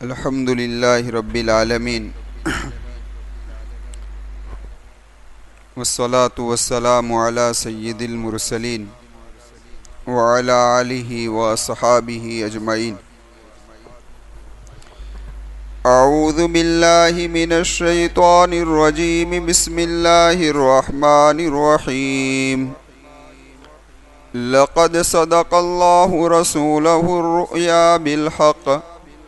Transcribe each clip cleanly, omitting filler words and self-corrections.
الحمد للہ رب العالمین والصلاة والسلام علی سید المرسلین وعلی آلہ وصحابہ اجمعین۔ اعوذ باللہ من الشیطان الرجیم، بسم اللہ الرحمن الرحیم۔ لقد صدق اللہ رسولہ الرؤیا بالحق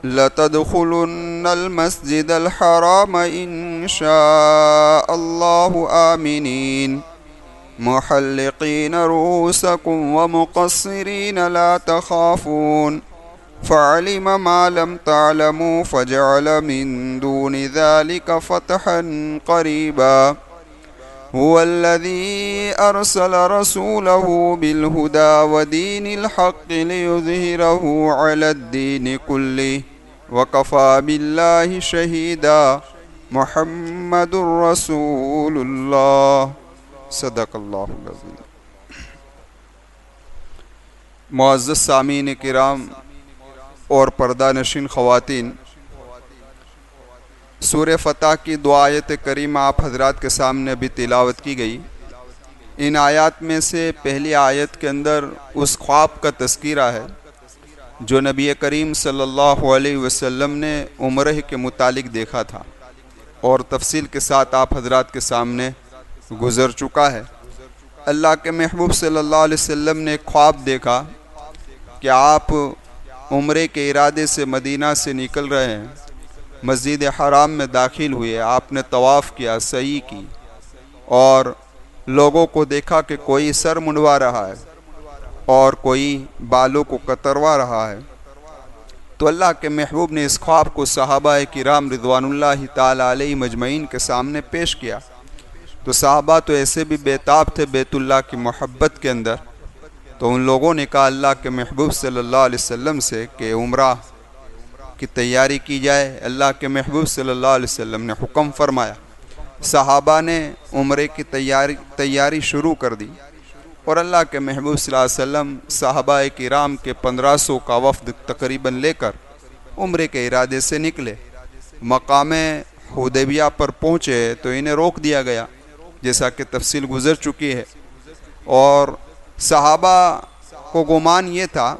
لتدخلن المسجد الحرام ان شاء اللہ آمنین محلقین رؤوسکم ومقصرین لا تخافون فعلم ما لم تعلموا فجعل من دون ذلك فتحا قریبا هو الذي أرسل رسوله بالهدى ودين الحق ليظهره على الدين كله وكفى بالله شهيدا محمد رسول الله صدق اللہ العظیم۔ معزز سامعین کرام اور پردہ نشین خواتین، سورہ فتح کی دو آیت کریمہ آپ حضرات کے سامنے ابھی تلاوت کی گئی۔ ان آیات میں سے پہلی آیت کے اندر اس خواب کا تذکرہ ہے جو نبی کریم صلی اللہ علیہ وسلم نے عمرہ کے متعلق دیکھا تھا، اور تفصیل کے ساتھ آپ حضرات کے سامنے گزر چکا ہے۔ اللہ کے محبوب صلی اللہ علیہ وسلم نے ایک خواب دیکھا کہ آپ عمرے کے ارادے سے مدینہ سے نکل رہے ہیں، مسجد حرام میں داخل ہوئے، آپ نے طواف کیا، سعی کی، اور لوگوں کو دیکھا کہ کوئی سر منڈوا رہا ہے اور کوئی بالوں کو کتروا رہا ہے۔ تو اللہ کے محبوب نے اس خواب کو صحابہ کرام رضوان اللہ تعالی علیہ مجمعین کے سامنے پیش کیا۔ تو صحابہ تو ایسے بھی بیتاب تھے بیت اللہ کی محبت کے اندر، تو ان لوگوں نے کہا اللہ کے محبوب صلی اللہ علیہ وسلم سے کہ عمرہ کی تیاری کی جائے۔ اللہ کے محبوب صلی اللہ علیہ وسلم نے حکم فرمایا، صحابہ نے عمرے کی تیاری شروع کر دی، اور اللہ کے محبوب صلی اللہ علیہ وسلم صحابہ کرام کے 1500 کا وفد تقریباً لے کر عمرے کے ارادے سے نکلے۔ مقام حدیبیہ پر پہنچے تو انہیں روک دیا گیا، جیسا کہ تفصیل گزر چکی ہے، اور صحابہ کو گمان یہ تھا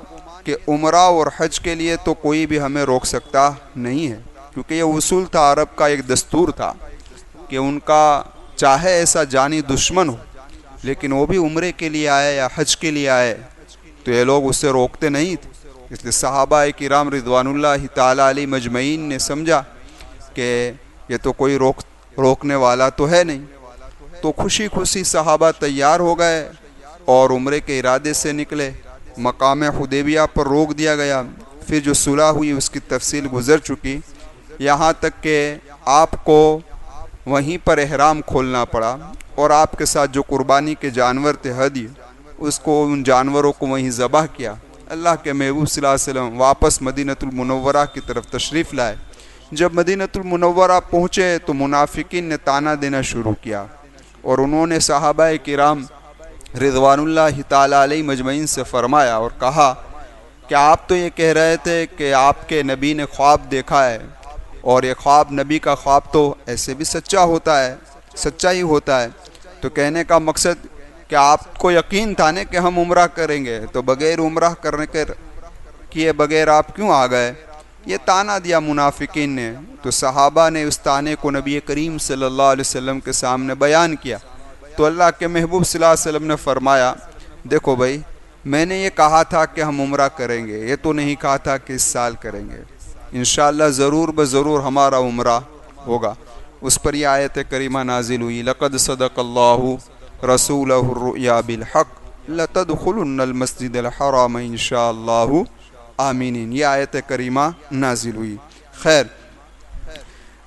کہ عمرہ اور حج کے لیے تو کوئی بھی ہمیں روک سکتا نہیں ہے، کیونکہ یہ اصول تھا، عرب کا ایک دستور تھا کہ ان کا چاہے ایسا جانی دشمن ہو لیکن وہ بھی عمرے کے لیے آئے یا حج کے لیے آئے تو یہ لوگ اسے روکتے نہیں تھے۔ اس لیے صحابہ کرام رضوان اللہ تعالی علیہ مجمعین نے سمجھا کہ یہ تو کوئی روکنے والا تو ہے نہیں، تو خوشی خوشی صحابہ تیار ہو گئے اور عمرے کے ارادے سے نکلے۔ مقام حدیبیہ پر روک دیا گیا، پھر جو صلح ہوئی اس کی تفصیل گزر چکی، یہاں تک کہ آپ کو وہیں پر احرام کھولنا پڑا، اور آپ کے ساتھ جو قربانی کے جانور تھے ہدی، اس کو ان جانوروں کو وہیں ذبح کیا۔ اللہ کے محبوب صلی اللہ علیہ وسلم واپس مدینۃ المنورہ کی طرف تشریف لائے۔ جب مدینۃ المنورہ پہنچے تو منافقین نے طعنہ دینا شروع کیا، اور انہوں نے صحابہ کرام رضوان اللہ تعالی علیہ مجمعین سے فرمایا اور کہا کہ آپ تو یہ کہہ رہے تھے کہ آپ کے نبی نے خواب دیکھا ہے، اور یہ خواب، نبی کا خواب تو ایسے بھی سچا ہوتا ہے، سچا ہی ہوتا ہے، تو کہنے کا مقصد کہ آپ کو یقین تھا نا کہ ہم عمرہ کریں گے، تو بغیر عمرہ کیے بغیر آپ کیوں آ گئے؟ یہ طعنہ دیا منافقین نے۔ تو صحابہ نے اس طعنے کو نبی کریم صلی اللہ علیہ وسلم کے سامنے بیان کیا، تو اللہ کے محبوب صلی اللہ علیہ وسلم نے فرمایا، دیکھو بھائی، میں نے یہ کہا تھا کہ ہم عمرہ کریں گے، یہ تو نہیں کہا تھا کہ اس سال کریں گے، انشاءاللہ ضرور بضرور ہمارا عمرہ ہوگا۔ اس پر یہ آیت کریمہ نازل ہوئی، لقد صدق اللہ رسولہ الرؤیا بالحق لتدخلن المسجد الحرام انشاءاللہ آمینین، یہ آیت کریمہ نازل ہوئی۔ خیر،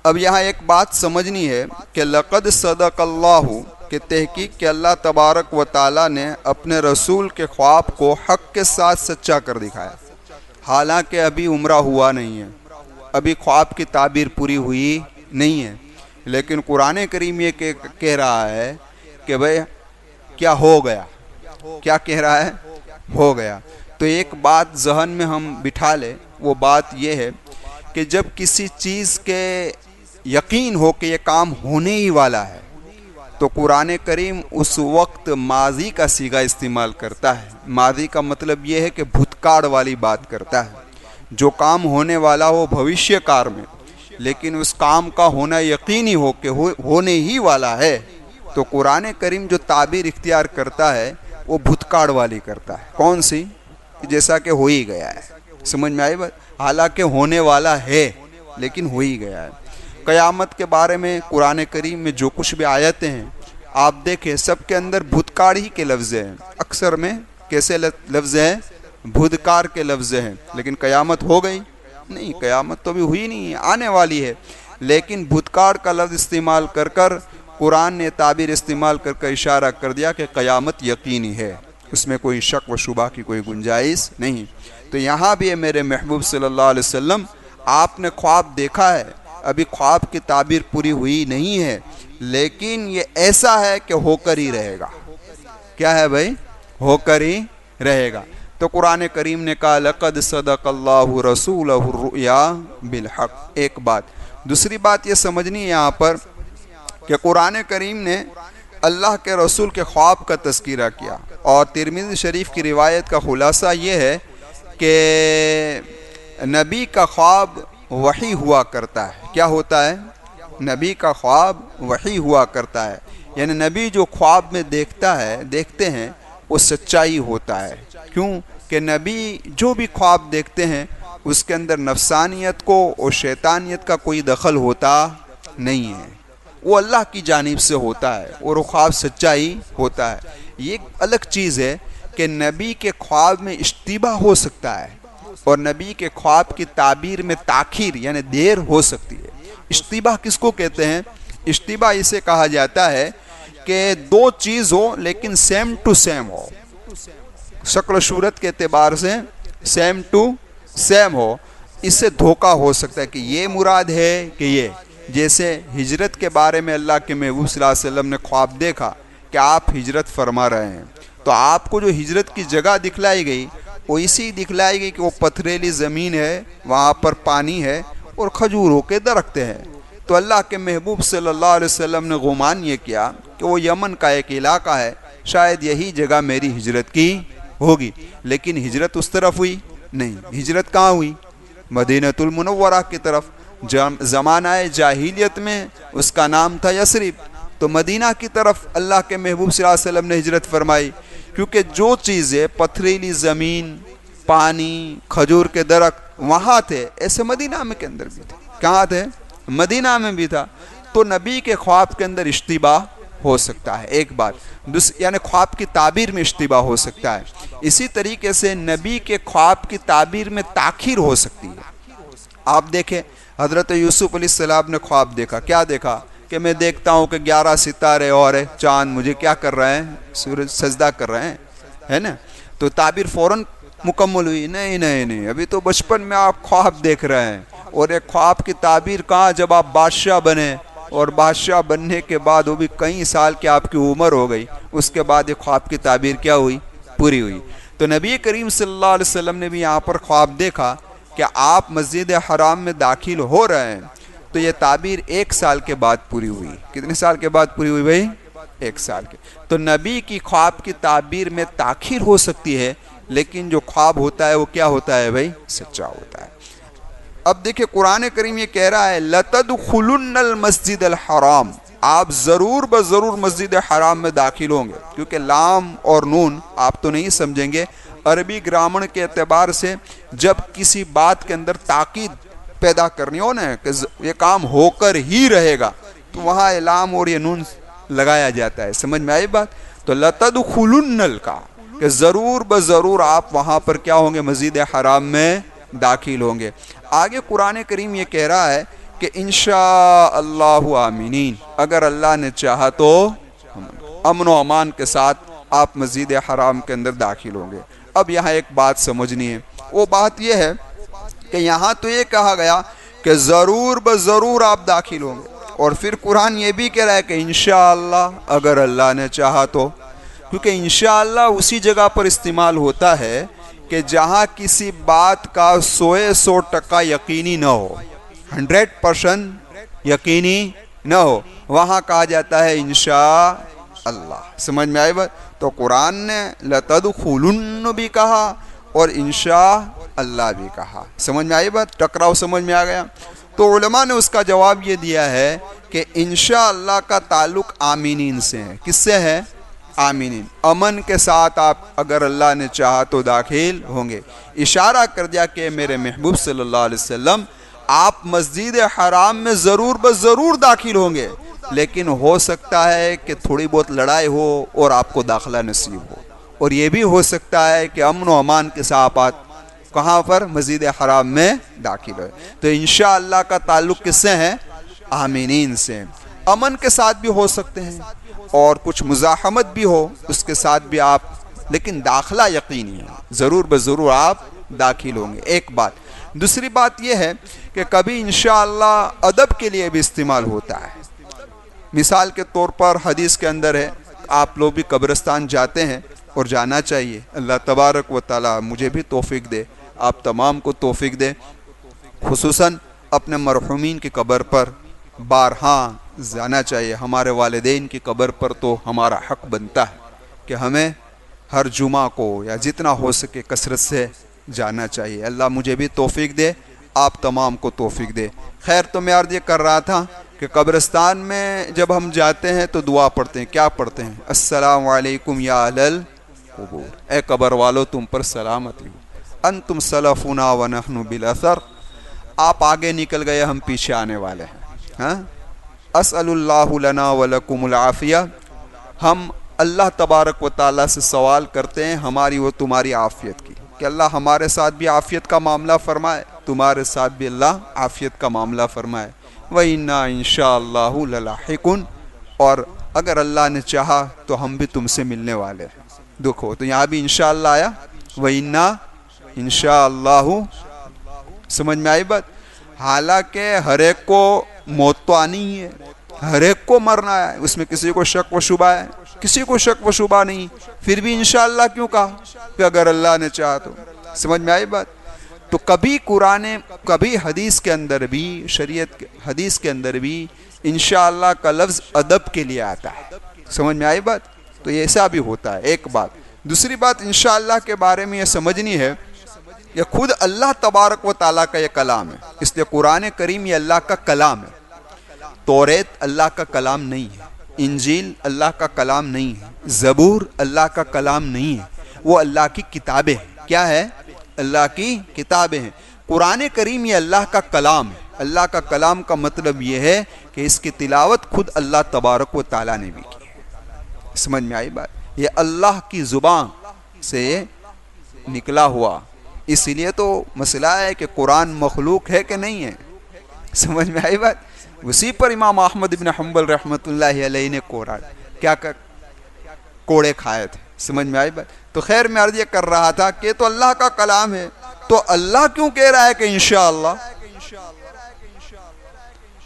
اب یہاں ایک بات سمجھنی ہے کہ لقد صدق اللہ کہ تحقیق کہ اللہ تبارک و تعالیٰ نے اپنے رسول کے خواب کو حق کے ساتھ سچا کر دکھایا، حالانکہ ابھی عمرہ ہوا نہیں ہے، ابھی خواب کی تعبیر پوری ہوئی نہیں ہے، لیکن قرآن کریم یہ کہہ رہا ہے کہ بھئی کیا ہو گیا، کیا کہہ رہا ہے؟ ہو گیا۔ تو ایک بات ذہن میں ہم بٹھا لیں، وہ بات یہ ہے کہ کہ جب کسی چیز کے یقین ہو کہ یہ کام ہونے ہی والا ہے تو قرآن کریم اس وقت ماضی کا صیغہ استعمال کرتا ہے۔ ماضی کا مطلب یہ ہے کہ بھوتکاڑ والی بات کرتا ہے۔ جو کام ہونے والا ہو بھوشیہ کار میں، لیکن اس کام کا ہونا یقینی ہو کہ ہونے ہی والا ہے، تو قرآن کریم جو تعبیر اختیار کرتا ہے وہ بھوتکاڑ والی کرتا ہے۔ کون سی؟ جیسا کہ ہو ہی گیا ہے۔ سمجھ میں آئی بات؟ حالانکہ ہونے والا ہے لیکن ہو ہی گیا ہے۔ قیامت کے بارے میں قرآن کریم میں جو کچھ بھی آیتیں ہیں آپ دیکھیں، سب کے اندر بھوتکاڑ ہی کے لفظ ہیں۔ اکثر میں کیسے لفظ ہیں؟ بھوتکار کے لفظ ہیں۔ لیکن قیامت ہو گئی نہیں، قیامت تو بھی ہوئی نہیں ہے، آنے والی ہے، لیکن بھوتکاڑ کا لفظ استعمال کر کر قرآن نے تعبیر استعمال کر کر اشارہ کر دیا کہ قیامت یقینی ہے، اس میں کوئی شک و شبہ کی کوئی گنجائش نہیں۔ تو یہاں بھی میرے محبوب صلی اللہ علیہ وسلم، آپ نے خواب دیکھا ہے، ابھی خواب کی تعبیر پوری ہوئی نہیں ہے، لیکن یہ ایسا ہے کہ ہو کر ہی رہے گا۔ کیا ہے بھائی؟ ہو کر ہی رہے گا۔ تو قرآن کریم نے کہا لَقَدْ صَدَقَ اللَّهُ رَسُولَهُ الرُّؤْيَا بِالْحَقِّ۔ ایک بات۔ دوسری بات یہ سمجھنی ہے یہاں پر کہ قرآن کریم نے اللہ کے رسول کے خواب کا تذکرہ کیا، اور ترمذی شریف کی روایت کا خلاصہ یہ ہے کہ نبی کا خواب وحی ہوا کرتا ہے۔ کیا ہوتا ہے؟ نبی کا خواب وحی ہوا کرتا ہے، یعنی نبی جو خواب میں دیکھتے ہیں وہ سچائی ہوتا ہے۔ کیوں کہ نبی جو بھی خواب دیکھتے ہیں اس کے اندر نفسانیت کو اور شیطانیت کا کوئی دخل ہوتا نہیں ہے، وہ اللہ کی جانب سے ہوتا ہے اور وہ خواب سچائی ہوتا ہے۔ یہ ایک الگ چیز ہے کہ نبی کے خواب میں اشتباہ ہو سکتا ہے، اور نبی کے خواب کی تعبیر میں تاخیر یعنی دیر ہو سکتی ہے۔ اشتباہ کس کو کہتے ہیں؟ اشتباہ اسے کہا جاتا ہے کہ دو چیز ہو لیکن سیم ٹو سیم ہو، شکل و صورت کے اعتبار سے سیم ٹو سیم ہو، اس سے دھوکہ ہو سکتا ہے کہ یہ مراد ہے کہ یہ۔ جیسے ہجرت کے بارے میں اللہ کے محبوب صلی اللہ علیہ وسلم نے خواب دیکھا کہ آپ ہجرت فرما رہے ہیں، تو آپ کو جو ہجرت کی جگہ دکھلائی گئی وہ اسی دکھلائی گئی کہ وہ پتھریلی زمین ہے، وہاں پر پانی ہے اور کھجوروں کے درخت ہیں۔ تو اللہ کے محبوب صلی اللہ علیہ وسلم نے گمان یہ کیا کہ وہ یمن کا ایک علاقہ ہے، شاید یہی جگہ میری ہجرت کی ہوگی، لیکن ہجرت اس طرف ہوئی نہیں۔ ہجرت کہاں ہوئی؟ مدینۃ المنورہ کی طرف۔ زمانہ جاہلیت میں اس کا نام تھا یثرب، تو مدینہ کی طرف اللہ کے محبوب صلی اللہ علیہ وسلم نے ہجرت فرمائی، کیونکہ جو چیزیں پتھریلی زمین، پانی، کھجور کے درخت وہاں تھے، ایسے مدینہ میں کے اندر بھی تھے۔ کہاں تھے؟ مدینہ میں بھی تھا۔ تو نبی کے خواب کے اندر اشتباہ ہو سکتا ہے، ایک بات، یعنی خواب کی تعبیر میں اشتباہ ہو سکتا ہے۔ اسی طریقے سے نبی کے خواب کی تعبیر میں تاخیر ہو سکتی ہے۔ آپ دیکھیں حضرت یوسف علیہ السلام نے خواب دیکھا، کیا دیکھا؟ کہ میں دیکھتا ہوں کہ 11 ستارے اور چاند مجھے کیا کر رہے ہیں؟ سورج سجدہ کر رہے ہیں، ہے نا؟ تو تعبیر فوراً مکمل ہوئی؟ نہیں، ابھی تو بچپن میں آپ خواب دیکھ رہے ہیں، اور ایک خواب کی تعبیر کہاں جب آپ بادشاہ بنے، اور بادشاہ بننے کے بعد وہ بھی کئی سال کی آپ کی عمر ہو گئی، اس کے بعد ایک خواب کی تعبیر کیا ہوئی؟ پوری ہوئی۔ تو نبی کریم صلی اللہ علیہ وسلم نے بھی یہاں پر خواب دیکھا کہ آپ مسجد حرام میں داخل ہو رہے ہیں، تو یہ تعبیر 1 سال کے بعد پوری ہوئی۔ کتنے سال کے بعد پوری ہوئی بھائی؟ 1 سال کے۔ تو نبی کی خواب کی تعبیر میں تاخیر ہو سکتی ہے، لیکن جو خواب ہوتا ہے وہ کیا ہوتا ہے بھائی؟ سچا ہوتا ہے۔ اب دیکھیں قرآن کریم یہ کہہ رہا ہے لَتَدْخُلُنَّ الْمَسْجِدَ الْحَرَامِ، آپ ضرور بضرور مسجد حرام میں داخل ہوں گے، کیونکہ لام اور نون آپ تو نہیں سمجھیں گے، عربی گرامر کے اعتبار سے جب کسی بات کے اندر تاکید پیدا کرنی ہو نا کہ یہ کام ہو کر ہی رہے گا، تو وہاں لام اور یہ نون لگایا جاتا ہے۔ سمجھ میں آئی بات؟ تو لَتَدْخُلُنَّ کا کہ ضرور بضرور آپ وہاں پر کیا ہوں گے؟ مسجد حرام میں داخل ہوں گے۔ آگے قرآن کریم یہ کہہ رہا ہے کہ انشاءاللہ آمینین، اگر اللہ نے چاہا تو امن و امان کے ساتھ آپ مسجد حرام کے اندر داخل ہوں گے۔ اب یہاں ایک بات سمجھنی ہے، وہ بات یہ ہے کہ یہاں تو یہ کہا گیا کہ ضرور بضرور آپ داخل ہوں گے، اور پھر قرآن یہ بھی کہہ رہا ہے کہ انشاءاللہ اگر اللہ نے چاہا تو، کیونکہ انشاءاللہ اسی جگہ پر استعمال ہوتا ہے کہ جہاں کسی بات کا 100% یقینی نہ ہو، 100% یقینی نہ ہو، وہاں کہا جاتا ہے انشاء اللہ۔ سمجھ میں آئی بات؟ تو قرآن نے لَتَدْخُلُنَّ بھی کہا اور انشاء اللہ بھی کہا۔ سمجھ میں آئی بات؟ ٹکراؤ سمجھ میں آ گیا؟ تو علماء نے اس کا جواب یہ دیا ہے کہ انشاء اللہ کا تعلق آمینین سے ہے۔ کس سے ہے؟ آمینین۔ امن کے ساتھ آپ اگر اللہ نے چاہا تو داخل ہوں گے۔ اشارہ کر دیا کہ میرے محبوب صلی اللہ علیہ وسلم آپ مسجد حرام میں ضرور بضرور داخل ہوں گے، لیکن ہو سکتا ہے کہ تھوڑی بہت لڑائی ہو اور آپ کو داخلہ نصیب ہو، اور یہ بھی ہو سکتا ہے کہ امن و امان کے ساتھ آپ کہاں پر؟ مسجد حرام میں داخل ہوئے۔ تو انشاءاللہ کا تعلق کس سے ہے؟ آمینین سے۔ امن کے ساتھ بھی ہو سکتے ہیں اور کچھ مزاحمت بھی ہو اس کے ساتھ بھی آپ، لیکن داخلہ یقینی ہے، ضرور بضرور آپ داخل ہوں گے۔ ایک بات۔ دوسری بات یہ ہے کہ کبھی انشاءاللہ ادب کے لیے بھی استعمال ہوتا ہے۔ مثال کے طور پر حدیث کے اندر ہے، آپ لوگ بھی قبرستان جاتے ہیں اور جانا چاہیے، اللہ تبارک و تعالی مجھے بھی توفیق دے، آپ تمام کو توفیق دے، خصوصاً اپنے مرحومین کی قبر پر بارہا جانا چاہیے۔ ہمارے والدین کی قبر پر تو ہمارا حق بنتا ہے کہ ہمیں ہر جمعہ کو یا جتنا ہو سکے کثرت سے جانا چاہیے۔ اللہ مجھے بھی توفیق دے، آپ تمام کو توفیق دے۔ خیر، تو میں عرض یہ کر رہا تھا کہ قبرستان میں جب ہم جاتے ہیں تو دعا پڑھتے ہیں۔ کیا پڑھتے ہیں؟ السلام علیکم یا اہل القبور، اے قبر والو تم پر سلامتی ہو، انتم سلفنا ونحن بالاثر، آپ آگے نکل گئے ہم پیچھے آنے والے ہیں۔ ہاں، اسأل اللہ لنا ولکم العافیہ، ہم اللہ تبارک و تعالیٰ سے سوال کرتے ہیں ہماری و تمہاری عافیت کی، کہ اللہ ہمارے ساتھ بھی عافیت کا معاملہ فرمائے، تمہارے ساتھ بھی اللہ عافیت کا معاملہ فرمائے۔ وَإِنَّا إِنشَاءَ اللَّهُ لَلَاحِقُونَ، اور اگر اللہ نے چاہا تو ہم بھی تم سے ملنے والے ہیں۔ دکھ ہو تو یہاں بھی انشاءاللہ آیا، وَإِنَّا إِنشَاءَ اللَّهُ۔ سمجھ میں آئی بات؟ حالانکہ ہر ایک کو موت تو آنی ہی ہے، ہر ایک کو مرنا ہے، اس میں کسی کو شک و شبہ ہے؟ کسی کو شک و شبہ نہیں، پھر بھی انشاءاللہ کیوں کہا؟ کہ اگر اللہ نے چاہا تو۔ سمجھ میں آئی بات؟ تو کبھی قرآن، کبھی حدیث کے اندر بھی، شریعت حدیث کے اندر بھی انشاءاللہ کا لفظ ادب کے لیے آتا ہے۔ سمجھ میں آئی بات؟ تو یہ ایسا بھی ہوتا ہے، ایک بات۔ دوسری بات انشاءاللہ کے بارے میں یہ سمجھنی ہے کہ خود اللہ تبارک و تعالیٰ کا یہ کلام ہے، اس لیے قرآن کریم یہ اللہ کا کلام ہے۔ توریت اللہ کا کلام نہیں ہے، انجیل اللہ کا کلام نہیں ہے، زبور اللہ کا کلام نہیں ہے، وہ اللہ کی کتابیں ہیں۔ کیا ہے؟ اللہ کی کتابیں ہیں۔ قرآن کریم یہ اللہ کا کلام ہے۔ اللہ کا کلام کا مطلب یہ ہے کہ اس کی تلاوت خود اللہ تبارک و تعالیٰ نے بھی کی ہے۔ سمجھ میں آئی بات؟ یہ اللہ کی زبان سے نکلا ہوا، اس لیے تو مسئلہ ہے کہ قرآن مخلوق ہے کہ نہیں ہے۔ سمجھ میں آئی بات؟ اسی پر امام احمد بن حنبل رحمۃ اللہ علیہ نے کوڑے کھائے تھے۔ سمجھ میں آئی بات؟ تو خیر، میں عرض یہ کر رہا تھا کہ تو اللہ کا کلام ہے، تو اللہ کیوں کہہ رہا ہے کہ انشاءاللہ؟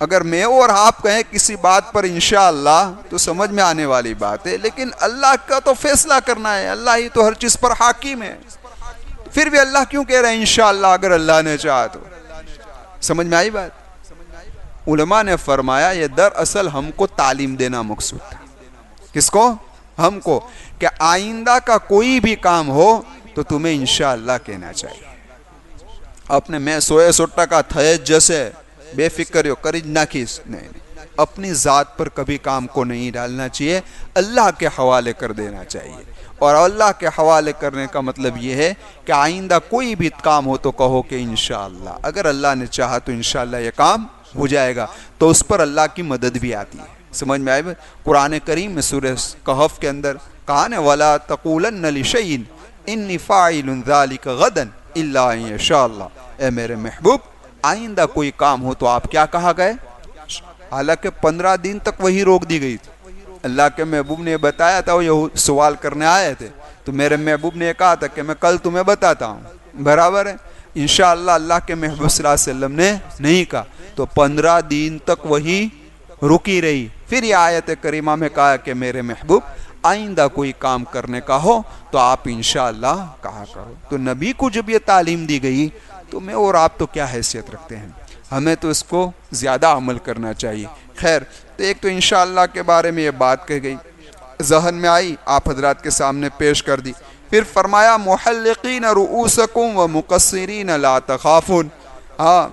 اگر میں اور آپ کہیں کسی بات پر انشاءاللہ تو سمجھ میں آنے والی بات ہے، لیکن اللہ کا تو فیصلہ کرنا ہے، اللہ ہی تو ہر چیز پر حاکم ہے، پھر بھی اللہ کیوں کہہ رہا ہے انشاءاللہ اگر اللہ نے چاہا تو؟ سمجھ میں آئی بات؟ علماء نے فرمایا یہ دراصل ہم کو تعلیم دینا مقصود تھا۔ کس کو؟ ہم کو، کہ آئندہ کا کوئی بھی کام ہو تو تمہیں انشاءاللہ کہنا چاہیے۔ اپنے میں سوئے سٹا کا تھے جیسے بے فکر ہو کرج نہ کیس، نہیں، اپنی ذات پر کبھی کام کو نہیں ڈالنا چاہیے، اللہ کے حوالے کر دینا چاہیے۔ اور اللہ کے حوالے کرنے کا مطلب یہ ہے کہ آئندہ کوئی بھی کام ہو تو کہو کہ انشاءاللہ اگر اللہ نے چاہا تو انشاءاللہ یہ کام ہو جائے گا، تو اس پر اللہ کی مدد بھی آتی ہے۔ سمجھ میں آئے؟ قرآن کریم میں سورہ کہف کے اندر کہا نا وَلَا تَقُولَنَّ لِشَيْءٍ إِنِّي فَاعِلٌ ذَلِكَ غَدًا إِلَّا أَن يَشَاءَ اللَّهُ۔ اے میرے محبوب، آئندہ کوئی کام ہو تو آپ کیا کہا گئے؟ حالانکہ 15 دن تک وہی روک دی گئی تھی۔ اللہ کے محبوب نے بتایا تھا، وہ یہ سوال کرنے آئے تھے تو میرے محبوب نے کہا تھا کہ میں کل تمہیں بتاتا ہوں، برابر ہے؟ انشاءاللہ اللہ کے محبوب صلی اللہ علیہ وسلم نے نہیں کہا، تو 15 دن تک وہی رکی رہی۔ پھر یہ آیت کریمہ میں کہا کہ میرے محبوب آئندہ کوئی کام کرنے کا ہو تو آپ انشاءاللہ کہا کرو۔ تو نبی کو جب یہ تعلیم دی گئی تو میں اور آپ تو کیا حیثیت رکھتے ہیں، ہمیں تو اس کو زیادہ عمل کرنا چاہیے۔ خیر، تو ایک تو انشاءاللہ کے بارے میں یہ بات کہی گئی، ذہن میں آئی، آپ حضرات کے سامنے پیش کر دی۔ پھر فرمایا محلقین رؤوسکم و مقصرین لا تخافون۔ ہاں،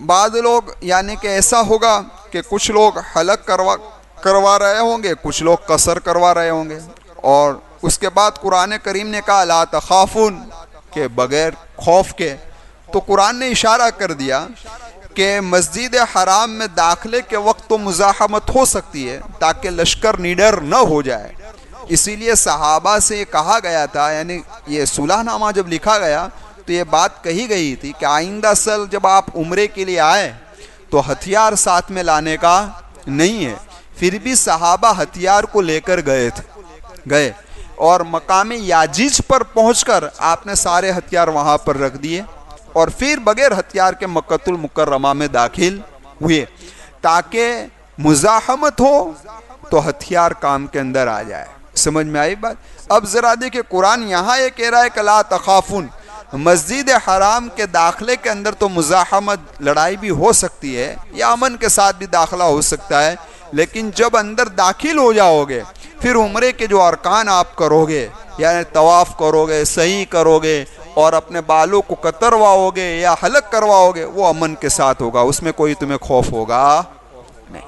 بعض لوگ یعنی کہ ایسا ہوگا کہ کچھ لوگ حلق کروا رہے ہوں گے، کچھ لوگ قصر کروا رہے ہوں گے، اور اس کے بعد قرآن کریم نے کہا لا تخافون، کہ بغیر خوف کے۔ تو قرآن نے اشارہ کر دیا کہ مسجد حرام میں داخلے کے وقت تو مزاحمت ہو سکتی ہے تاکہ لشکر نڈر نہ ہو جائے، اسی لیے صحابہ سے یہ کہا گیا تھا، یعنی یہ صلح نامہ جب لکھا گیا تو یہ بات کہی گئی تھی کہ آئندہ سال جب آپ عمرے کے لیے آئے تو ہتھیار ساتھ میں لانے کا نہیں ہے۔ پھر بھی صحابہ ہتھیار کو لے کر گئے اور مقام یاجیج پر پہنچ کر آپ نے سارے ہتھیار وہاں پر رکھ دیے اور پھر بغیر ہتھیار کے مکۃ المکرمہ میں داخل ہوئے تاکہ مزاحمت ہو تو ہتھیار کام کے اندر آ جائے۔ سمجھ میں آئی بات؟ اب ذرا دیکھیں قرآن یہاں یہ کہہ رہا ہے کہ لا تخافون، مسجد حرام کے داخلے کے اندر تو مزاحمت لڑائی بھی ہو سکتی ہے یا امن کے ساتھ بھی داخلہ ہو سکتا ہے، لیکن جب اندر داخل ہو جاؤ گے پھر عمرے کے جو ارکان آپ کرو گے، یعنی طواف کرو گے، سعی کرو گے اور اپنے بالوں کو کترواؤ گے یا حلق کرواؤ گے، وہ امن کے ساتھ ہوگا، اس میں کوئی تمہیں خوف ہوگا نہیں۔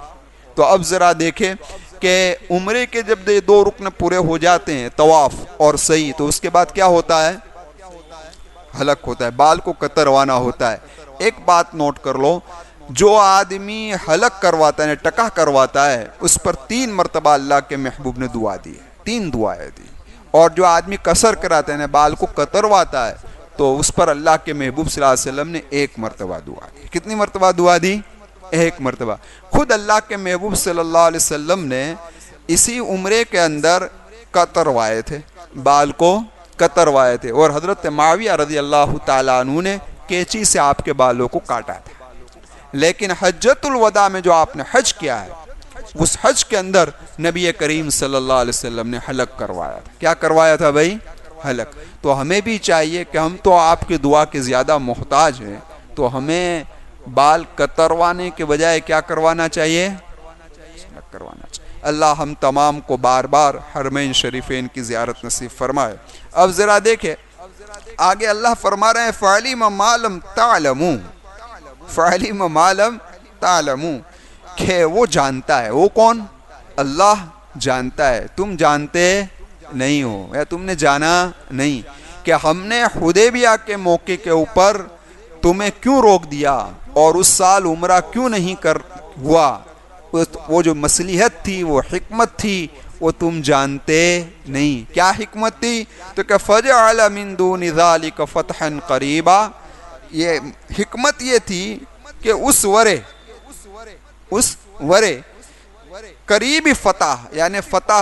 تو اب ذرا دیکھیں کہ عمرے کے جب 2 رکن پورے ہو جاتے ہیں، طواف اور سعی، تو اس کے بعد کیا ہوتا ہے؟ حلق ہوتا ہے، بال کو کتروانا ہوتا ہے۔ ایک بات نوٹ کر لو، جو آدمی حلق کرواتا ہے، ٹکا کرواتا ہے، اس پر 3 مرتبہ اللہ کے محبوب نے دعا دی، 3 دعائیں دی، اور جو آدمی قصر کراتا ہے، بال کو کترواتا ہے، تو اس پر اللہ کے محبوب صلی اللہ علیہ وسلم نے 1 مرتبہ دعا دی۔ کتنی مرتبہ دعا دی؟ 1 مرتبہ۔ خود اللہ کے محبوب صلی اللہ علیہ وسلم نے اسی عمرے کے اندر کتروائے تھے، بال کو کتروائے تھے، اور حضرت معاویہ رضی اللہ تعالیٰ عنہ نے کینچی سے آپ کے بالوں کو کاٹا تھا۔ لیکن حجۃ الوداع میں جو آپ نے حج کیا ہے، اس حج کے اندر نبی کریم صلی اللہ علیہ وسلم نے حلق کروایا تھا۔ کیا کروایا تھا بھائی؟ حلق۔ تو ہمیں بھی چاہیے کہ ہم تو آپ کی دعا کے زیادہ محتاج ہیں، تو ہمیں بال کتروانے کے بجائے کیا کروانا چاہیے؟ حلق کروانا چاہیے۔ اللہ ہم تمام کو بار بار حرمین شریفین کی زیارت نصیب فرمائے۔ اب ذرا دیکھیں آگے اللہ فرما رہے ہیں فَعَلِمَ مَا لَمْ تَعْلَمُوا، فَعَلِمَ مَا لَمْ تَعْلَمُوا، کہ وہ جانتا ہے۔ وہ کون؟ اللہ جانتا ہے، تم جانتے نہیں ہو یا تم نے جانا نہیں کہ ہم نے حدیبیہ کے موقع کے اوپر تمہیں کیوں روک دیا اور اس سال عمرہ کیوں نہیں ہوا۔ وہ جو مصلحت تھی، وہ حکمت تھی، وہ تم جانتے نہیں۔ کیا حکمت تھی؟ تو کہ فَجَعَلَ مِن دُونِ ذَلِكَ فَتْحًا قَرِيبًا، یہ حکمت یہ تھی کہ اس ورے قریبی فتح، یعنی فتح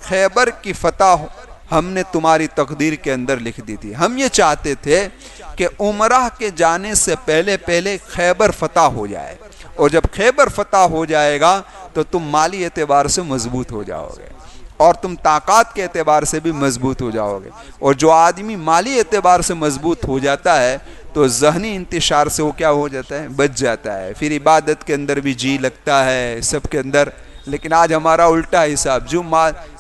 خیبر کی فتح ہم نے تمہاری تقدیر کے اندر لکھ دی تھی۔ ہم یہ چاہتے تھے کہ عمرہ کے جانے سے پہلے خیبر فتح ہو جائے، اور جب خیبر فتح ہو جائے گا تو تم مالی اعتبار سے مضبوط ہو جاؤ گے اور تم طاقت کے اعتبار سے بھی مضبوط ہو جاؤ گے، اور جو آدمی مالی اعتبار سے مضبوط ہو جاتا ہے تو ذہنی انتشار سے وہ کیا ہو جاتا ہے؟ بچ جاتا ہے، پھر عبادت کے اندر بھی جی لگتا ہے سب کے اندر۔ لیکن آج ہمارا الٹا حساب،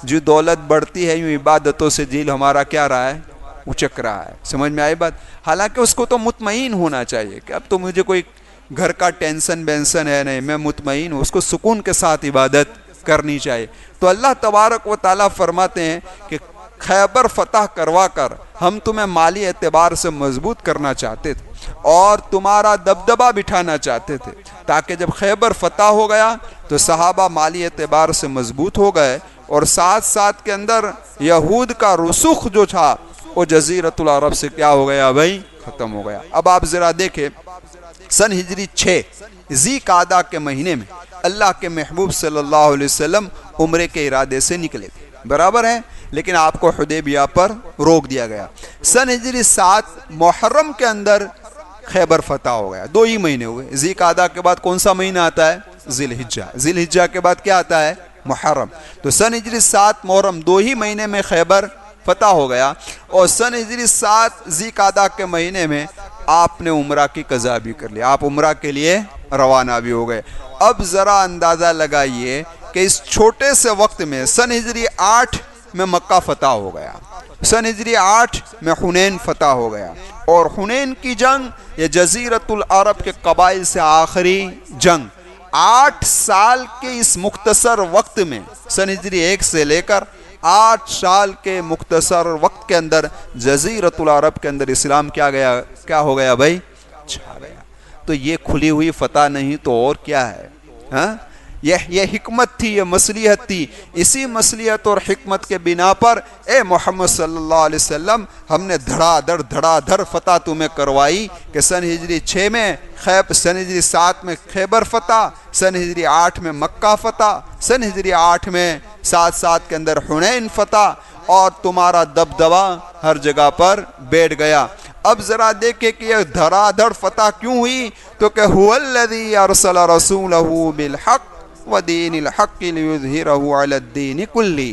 جو دولت بڑھتی ہے یوں عبادتوں سے جیل ہمارا کیا رہا ہے؟ اچک رہا ہے۔ سمجھ میں آئی بات؟ حالانکہ اس کو تو مطمئن ہونا چاہیے کہ اب تو مجھے کوئی گھر کا ٹینشن بینسن ہے نہیں، میں مطمئن ہوں، اس کو سکون کے ساتھ عبادت کرنی چاہیے۔ تو اللہ تبارک و تعالیٰ فرماتے ہیں کہ خیبر فتح کروا کر ہم تمہیں مالی اعتبار سے مضبوط کرنا چاہتے تھے اور تمہارا دبدبہ بٹھانا چاہتے تھے، تاکہ جب خیبر فتح ہو گیا تو صحابہ مالی اعتبار سے مضبوط ہو گئے، اور ساتھ کے اندر یہود کا رسوخ جو تھا وہ جزیرۃ العرب سے کیا ہو گیا بھائی؟ ختم ہو گیا۔ اب آپ ذرا دیکھیں سن ہجری 6 ذی قعدہ کے مہینے میں اللہ کے محبوب صلی اللہ علیہ وسلم عمرے کے ارادے سے نکلے تھے، برابر ہے، لیکن آپ کو حدیبیہ پر روک دیا گیا۔ سن ہجری 7 محرم کے اندر خیبر فتح ہو گیا، 2 ہی مہینے ہوئے۔ ذی قعدہ کے بعد کون سا مہینہ آتا ہے؟ ذی الحجہ۔ ذی الحجہ کے بعد کیا آتا ہے؟ محرم. تو سن ہجری 7 محرم 2 ہی مہینے میں خیبر فتح ہو گیا، اور سن ہجری 7 ذی قعدہ کے مہینے میں آپ نے عمرہ کی قضا بھی کر لی، آپ عمرہ کے لیے روانہ بھی ہو گئے. اب ذرا اندازہ لگائیے کہ اس چھوٹے سے وقت میں سن ہجری 8 میں مکہ فتح ہو گیا، سن ہجری 8 میں حنین فتح ہو گیا، اور حنین کی جنگ یہ جزیرۃ العرب کے قبائل سے آخری جنگ. 8 سال کے اس مختصر وقت میں، سن ہجری 1 سے لے کر 8 سال کے مختصر وقت کے اندر جزیرۃ العرب کے اندر اسلام کیا ہو گیا بھائی؟ چھا گیا. تو یہ کھلی ہوئی فتح نہیں تو اور کیا ہے؟ ہاں، یہ حکمت تھی، یہ مصلحت تھی. اسی مصلحت اور حکمت کے بنا پر اے محمد صلی اللہ علیہ وسلم ہم نے دھڑا دھڑ فتح تمہیں کروائی کہ سن ہجری 6 میں سن ہجری 7 میں خیبر فتح، سن ہجری 8 میں مکہ فتح، سن ہجری 8 میں 7 کے اندر حنین فتح، اور تمہارا دبدبا ہر جگہ پر بیٹھ گیا. اب ذرا دیکھیں کہ یہ دھڑا دھڑ فتح کیوں ہوئی؟ تو کہ هو الذی ارسل رسولہ بالحق ودین الحق لیظہرہ علی الدین کلہ.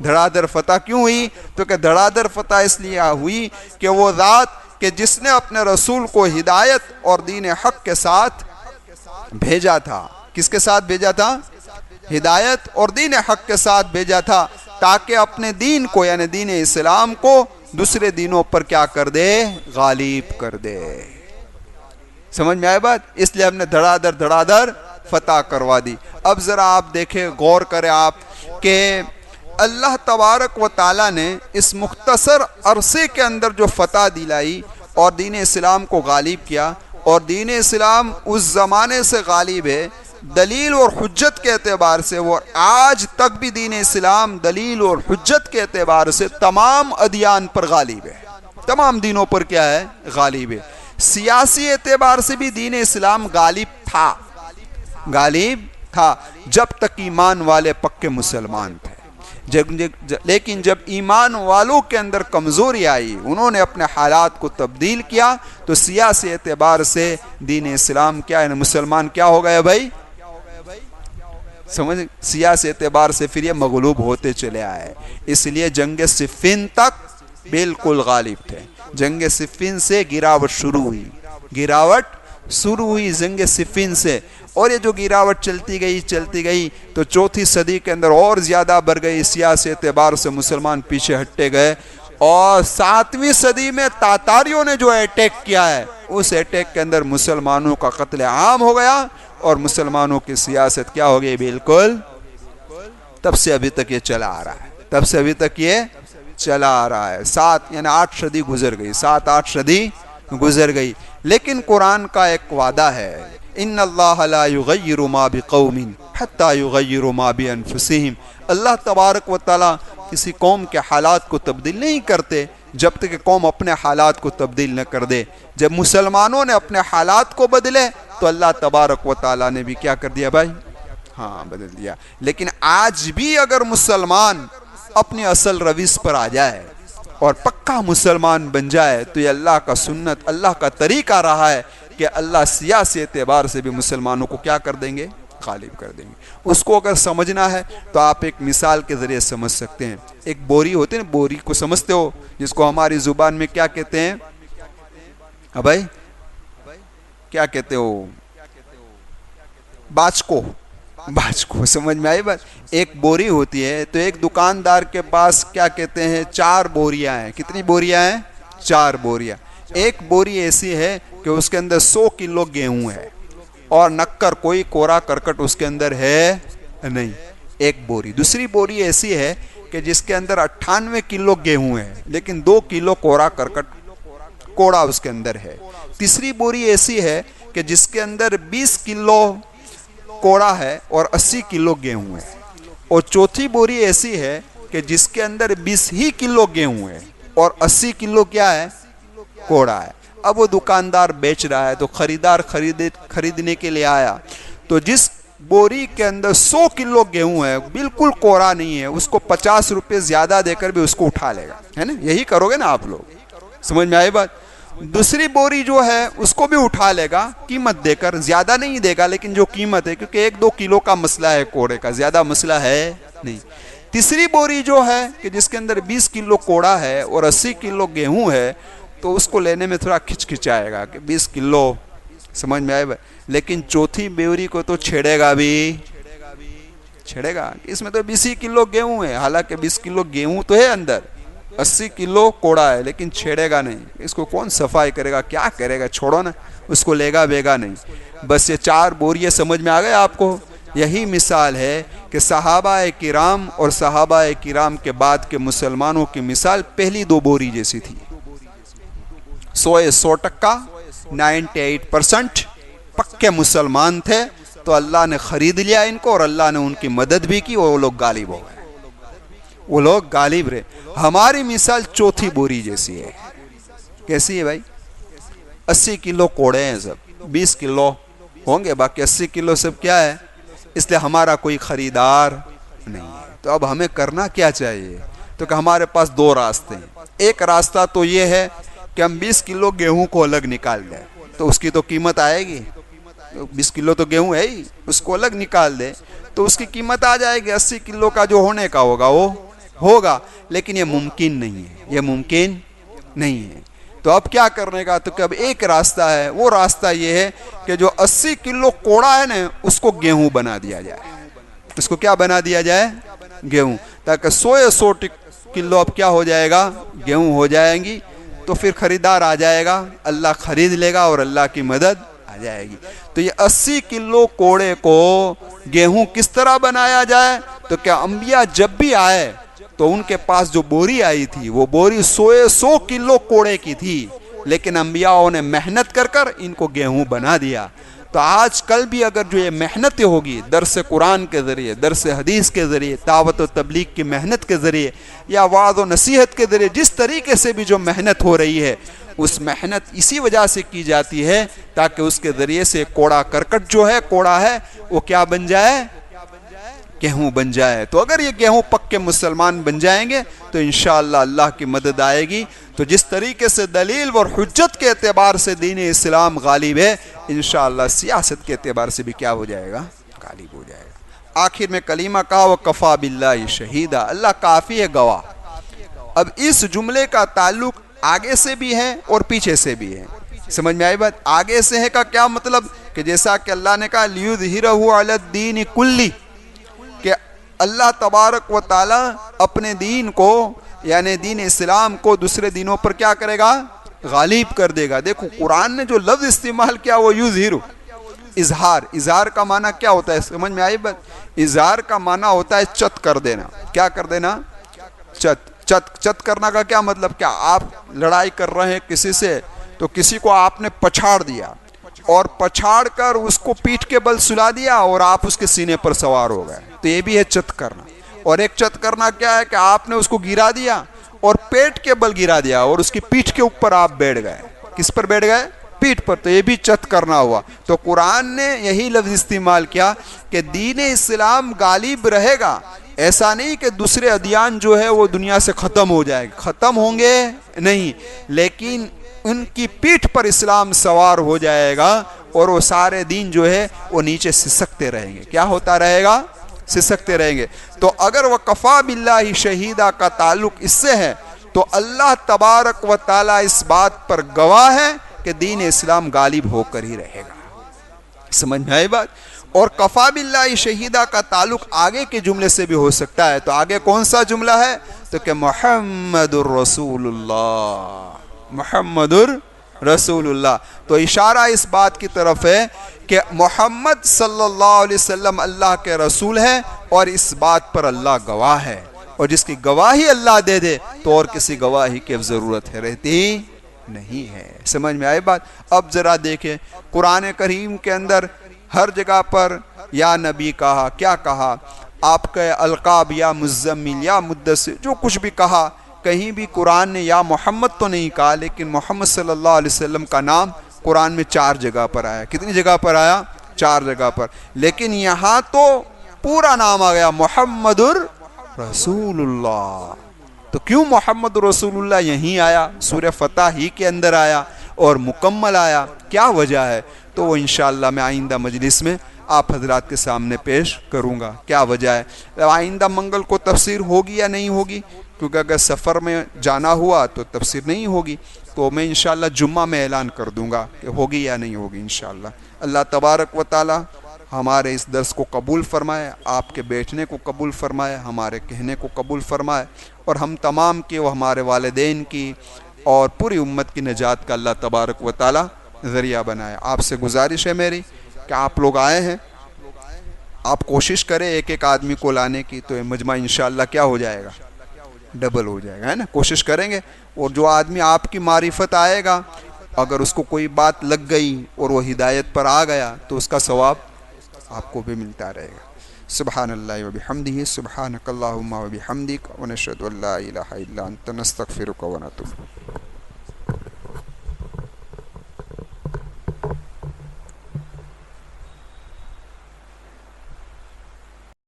دھڑا دھڑ فتح کیوں ہوئی؟ تو کہ دھڑا دھڑ فتح اس لیے ہوئی کہ وہ ذات کہ جس نے اپنے رسول کو ہدایت اور دین حق کے ساتھ بھیجا تھا. کس کے ساتھ بھیجا تھا؟ ہدایت اور دین حق کے ساتھ بھیجا تھا، تاکہ اپنے دین کو یعنی دین اسلام کو دوسرے دینوں پر کیا کر دے؟ غالب کر دے. سمجھ میں آئے بات؟ اس لیے ہم نے دھڑا دھڑ فتح کروا دی. اب ذرا آپ دیکھیں، غور کریں آپ کہ اللہ تبارک و تعالیٰ نے اس مختصر عرصے کے اندر جو فتح دلائی اور دین اسلام کو غالب کیا، اور دین اسلام اس زمانے سے غالب ہے دلیل اور حجت کے اعتبار سے. وہ آج تک بھی دین اسلام دلیل اور حجت کے اعتبار سے تمام ادیان پر غالب ہے، تمام دینوں پر کیا ہے؟ غالب ہے. سیاسی اعتبار سے بھی دین اسلام غالب تھا جب تک ایمان والے پکے مسلمان تھے. لیکن جب ایمان والوں کے اندر کمزوری آئی، انہوں نے اپنے حالات کو تبدیل کیا، تو سیاسی اعتبار سے دین اسلام کیا ہے؟ مسلمان کیا ہو گئے بھائی؟ سمجھ، سیاسی اعتبار سے پھر یہ مغلوب ہوتے چلے آئے. اس لیے جنگ صفین تک بالکل غالب تھے. جنگ صفین سے گراوٹ شروع ہوئی جنگ صفین سے، اور یہ جو گراوٹ چلتی گئی تو 4 صدی کے اندر اور زیادہ بڑھ گئی. سیاسی اعتبار سے مسلمان پیچھے ہٹتے گئے، اور 7ویں صدی میں تاتاریوں نے جو اٹیک کیا ہے، اس اٹیک کے اندر مسلمانوں کا قتل عام ہو گیا، اور مسلمانوں کی سیاست کیا ہو گئی؟ بالکل. تب سے ابھی تک یہ چلا آ رہا ہے. 8 صدی گزر گئی، 7-8 صدی گزر گئی. لیکن قرآن کا ایک وعدہ ہے، ان اللہ لا یغیر ما بقوم حتی یغیروا ما بانفسہم. اللہ تبارک و تعالی کسی قوم کے حالات کو تبدیل نہیں کرتے جب تک کہ قوم اپنے حالات کو تبدیل نہ کر دے. جب مسلمانوں نے اپنے حالات کو بدلے تو اللہ تبارک و تعالی نے بھی کیا کر دیا بھائی؟ ہاں، بدل دیا. لیکن آج بھی اگر مسلمان اپنی اصل روش پر آ جائے اور پکا مسلمان بن جائے، تو یہ اللہ کا سنت، اللہ کا طریقہ رہا ہے کہ اللہ سیاسی اعتبار سے بھی مسلمانوں کو کیا کر دیں گے؟ غالب کر دیں گے. اس کو اگر سمجھنا ہے تو آپ ایک مثال کے ذریعے سمجھ سکتے ہیں. ایک بوری ہوتی ہے نا، بوری کو سمجھتے ہو، جس کو ہماری زبان میں کیا کہتے ہیں؟ ہاں بھائی، کیا کہتے ہو؟ باج کو سمجھ میں آئی بات؟ ایک بوری ہوتی ہے تو ایک دکاندار کے پاس کیا کہتے ہیں؟ 4 بوریاں ہیں. کتنی بوریاں ہیں؟ 4 بوریاں. ایک بوری ایسی ہے کہ اس کے اندر 100 کلو گیہوں ہے، اور نکر کوئی کوڑا کرکٹ اس کے اندر ہے نہیں. ایک بوری. دوسری بوری ایسی ہے کہ جس کے اندر 98 کلو گیہوں ہے، لیکن 2 کلو کوڑا اس کے اندر ہے. تیسری بوری ایسی ہے کہ جس کے اندر 20 کلو کوڑا ہے اور 80 کلو گیہوں ہے. اور چوتھی بوری ایسی ہے کہ جس کے اندر 20 ہی کلو گیہوں ہے اور 80 کلو کیا ہے؟ کوڑا ہے. اب وہ دکاندار بیچ رہا ہے تو خریدار خریدنے کے لیے آیا، تو جس بوری کے اندر 100 کلو گیہوں ہے، بالکل کوڑا نہیں ہے، اس کو 50 روپے زیادہ دے کر بھی اس کو اٹھا لے گا، ہے نا؟ یہی کرو گے نا آپ لوگ. سمجھ میں آئی بات؟ دوسری بوری جو ہے اس کو بھی اٹھا لے گا قیمت دے کر, زیادہ نہیں دے گا لیکن جو قیمت ہے, کیونکہ 1-2 کلو کا مسئلہ ہے کوڑے کا, زیادہ مسئلہ ہے نہیں. تیسری بوری جو ہے کہ جس کے اندر 20 کلو کوڑا ہے اور 80 کلو گیہوں ہے, تو اس کو لینے میں تھوڑا کھچکھچائے گا کہ 20 کلو, سمجھ میں آئے بھائی. لیکن چوتھی بوری کو تو چھیڑے گا بھی, چھیڑے گا. اس میں تو 20 کلو گیہوں ہے, حالانکہ 20 کلو گیہوں تو ہے اندر, 80 کلو کوڑا ہے, لیکن چھیڑے گا نہیں. اس کو کون صفائی کرے گا, کیا کرے گا, چھوڑو نا, اس کو لے گا بیگا نہیں. بس یہ 4 بوریے سمجھ میں آ گئے آپ کو. یہی مثال ہے کہ صحابہ کرام اور صحابہ کرام کے بعد کے مسلمانوں کی مثال پہلی 2 بوری جیسی تھی. 100% 98% پکے مسلمان تھے, تو اللہ نے خرید لیا ان کو اور اللہ نے ان کی مدد بھی کی, اور وہ لوگ غالب ہو گئے, وہ لوگ غالب رہے. ہماری مثال چوتھی بوری جیسی ہے. کیسی ہے بھائی؟ 80 کلو کوڑے ہیں سب, 20 کلو ہوں گے, باقی 80 کلو سب کیا ہے, اس لیے ہمارا کوئی خریدار نہیں ہے. تو اب ہمیں کرنا کیا چاہیے؟ تو کہ ہمارے پاس 2 راستے ہیں. ایک راستہ تو یہ ہے کہ ہم 20 کلو گیہوں کو الگ نکال دیں, تو اس کی تو قیمت آئے گی, 20 کلو تو گیہوں ہے ہی, اس کو الگ نکال دیں تو اس کی قیمت آ جائے گی. 80 کلو کا جو ہونے کا ہوگا وہ ہوگا, لیکن یہ ممکن نہیں ہے, یہ ممکن نہیں ہے. تو اب کیا کرنے کا؟ تو کہ اب ایک راستہ ہے, وہ راستہ یہ ہے کہ جو 80 کلو کوڑا ہے نا, اس کو گیہوں بنا دیا جائے. اس کو کیا بنا دیا جائے؟ گیہوں. تاکہ 100 کلو اب کیا ہو جائے گا, گیہوں ہو جائیں گی. تو پھر خریدار آ جائے گا, اللہ خرید لے گا اور اللہ کی مدد آ جائے گی. تو یہ 80 کلو کوڑے کو گیہوں کس طرح بنایا جائے؟ تو کیا انبیاء جب بھی آئے تو ان کے پاس جو بوری آئی تھی وہ بوری 100 کلو کوڑے کی تھی, لیکن انبیاءوں نے محنت کر کر ان کو گیہوں بنا دیا. تو آج کل بھی اگر جو یہ محنتیں ہوگی درس قرآن کے ذریعے, درس حدیث کے ذریعے, دعوت و تبلیغ کی محنت کے ذریعے, یا وعظ و نصیحت کے ذریعے, جس طریقے سے بھی جو محنت ہو رہی ہے, اس محنت اسی وجہ سے کی جاتی ہے تاکہ اس کے ذریعے سے کوڑا کرکٹ جو ہے, کوڑا ہے, وہ کیا بن جائے؟ گیہوں بن جائے. تو اگر یہ گیہوں پکے مسلمان بن جائیں گے تو انشاءاللہ اللہ کی مدد آئے گی. تو جس طریقے سے دلیل اور حجت کے اعتبار سے دین اسلام غالب ہے, انشاءاللہ سیاست کے اعتبار سے بھی کیا ہو جائے گا؟ غالب ہو جائے گا. آخر میں کلمہ کہا وَکَفَى بِاللَّهِ شَهِیدًا, اللہ کافی ہے گواہ. اب اس جملے کا تعلق آگے سے بھی ہے اور پیچھے سے بھی ہے. سمجھ میں آئی بات؟ آگے سے ہے کا کیا مطلب کہ جیسا کہ اللہ نے کہا لِيُظْهِرَهُ عَلَى الدِّينِ كُلِّهِ, کہ اللہ تبارک و تعالی اپنے دین کو یعنی دین اسلام کو دوسرے دینوں پر کیا کرے گا؟ غالب کر دے گا. دیکھو قرآن نے جو لفظ استعمال کیا وہ یظہر, اظہار. اظہار کا معنی کیا ہوتا ہے؟ سمجھ میں آئی بات؟ اظہار کا معنی ہوتا ہے چت کر دینا. کیا کر دینا؟ چت کرنا کا کیا مطلب؟ کیا آپ لڑائی کر رہے ہیں کسی سے, تو کسی کو آپ نے پچھاڑ دیا اور پچھاڑ کر اس کو پیٹھ کے بل سلا دیا اور آپ اس کے سینے پر سوار ہو گئے, تو یہ بھی ہے چت کرنا. اور ایک چت کرنا کیا ہے کہ آپ نے اس کو گرا دیا اور پیٹ کے بل گرا دیا اور اس کی پیٹھ کے اوپر آپ بیٹھ گئے. کس پر بیٹھ گئے؟ پیٹھ پر. تو یہ بھی چت کرنا ہوا. تو قرآن نے یہی لفظ استعمال کیا کہ دین اسلام غالب رہے گا. ایسا نہیں کہ دوسرے ادیان جو ہے وہ دنیا سے ختم ہو جائے گا, ختم ہوں گے نہیں, لیکن ان کی پیٹھ پر اسلام سوار ہو جائے گا اور وہ سارے دین جو ہے وہ نیچے سسکتے رہیں گے. کیا ہوتا رہے گا؟ سسکتے رہیں گے. تو اگر وَکَفَى بِاللَّهِ شَهِیدًا کا تعلق اس سے ہے تو اللہ تبارک و تعالی اس بات پر گواہ ہے کہ دین اسلام غالب ہو کر ہی رہے گا. سمجھ میں آئی بات؟ اور کفا باللہ شہیدہ کا تعلق آگے کے جملے سے بھی ہو سکتا ہے. تو آگے کون سا جملہ ہے؟ تو کہ محمد الرسول اللہ, محمد الرسول اللہ. تو اشارہ اس بات کی طرف ہے کہ محمد صلی اللہ علیہ وسلم اللہ کے رسول ہیں اور اس بات پر اللہ گواہ ہے, اور جس کی گواہی اللہ دے دے تو اور کسی گواہی کی ضرورت ہے رہتی نہیں ہے. سمجھ میں آئی بات؟ اب ذرا دیکھیں قرآن کریم کے اندر ہر جگہ پر یا نبی کہا, کیا کہا, آپ کے القاب یا مزمل یا مدثر جو کچھ بھی کہا, کہیں بھی قرآن نے یا محمد تو نہیں کہا, لیکن محمد صلی اللہ علیہ وسلم کا نام قرآن میں 4 جگہ پر آیا. کتنی جگہ پر آیا؟ 4 جگہ پر. لیکن یہاں تو پورا نام آ گیا محمد الرسول اللہ. تو کیوں محمد رسول اللہ یہیں آیا؟ سورہ فتح ہی کے اندر آیا. اور مکمل آیا، کیا وجہ ہے؟ تو وہ انشاءاللہ میں آئندہ مجلس میں آپ حضرات کے سامنے پیش کروں گا کیا وجہ ہے۔ آئندہ منگل کو تفسیر ہوگی یا نہیں ہوگی، کیونکہ اگر سفر میں جانا ہوا تو تفسیر نہیں ہوگی، تو میں انشاءاللہ جمعہ میں اعلان کر دوں گا کہ ہوگی یا نہیں ہوگی انشاءاللہ۔ اللہ تبارک و تعالی ہمارے اس درس کو قبول فرمائے، آپ کے بیٹھنے کو قبول فرمائے، ہمارے کہنے کو قبول فرمائے، اور ہم تمام کی و ہمارے والدین کی اور پوری امت کی نجات کا اللہ تبارک و تعالی ذریعہ بنائے۔ آپ سے گزارش ہے میری کہ آپ لوگ آئے ہیں، آپ کوشش کریں ایک ایک آدمی کو لانے کی، تو یہ مجمع انشاءاللہ کیا ہو جائے گا؟ ڈبل ہو جائے گا، ہے نا؟ کوشش کریں گے، اور جو آدمی آپ کی معرفت آئے گا اگر اس کو کوئی بات لگ گئی اور وہ ہدایت پر آ گیا تو اس کا ثواب آپ کو بھی ملتا رہے گا۔ سبحان اللہ و بحمدہ، سبحانک اللہم و بحمدک، ونشہد ان لا الہ الا انت، نستغفرک و نتوب۔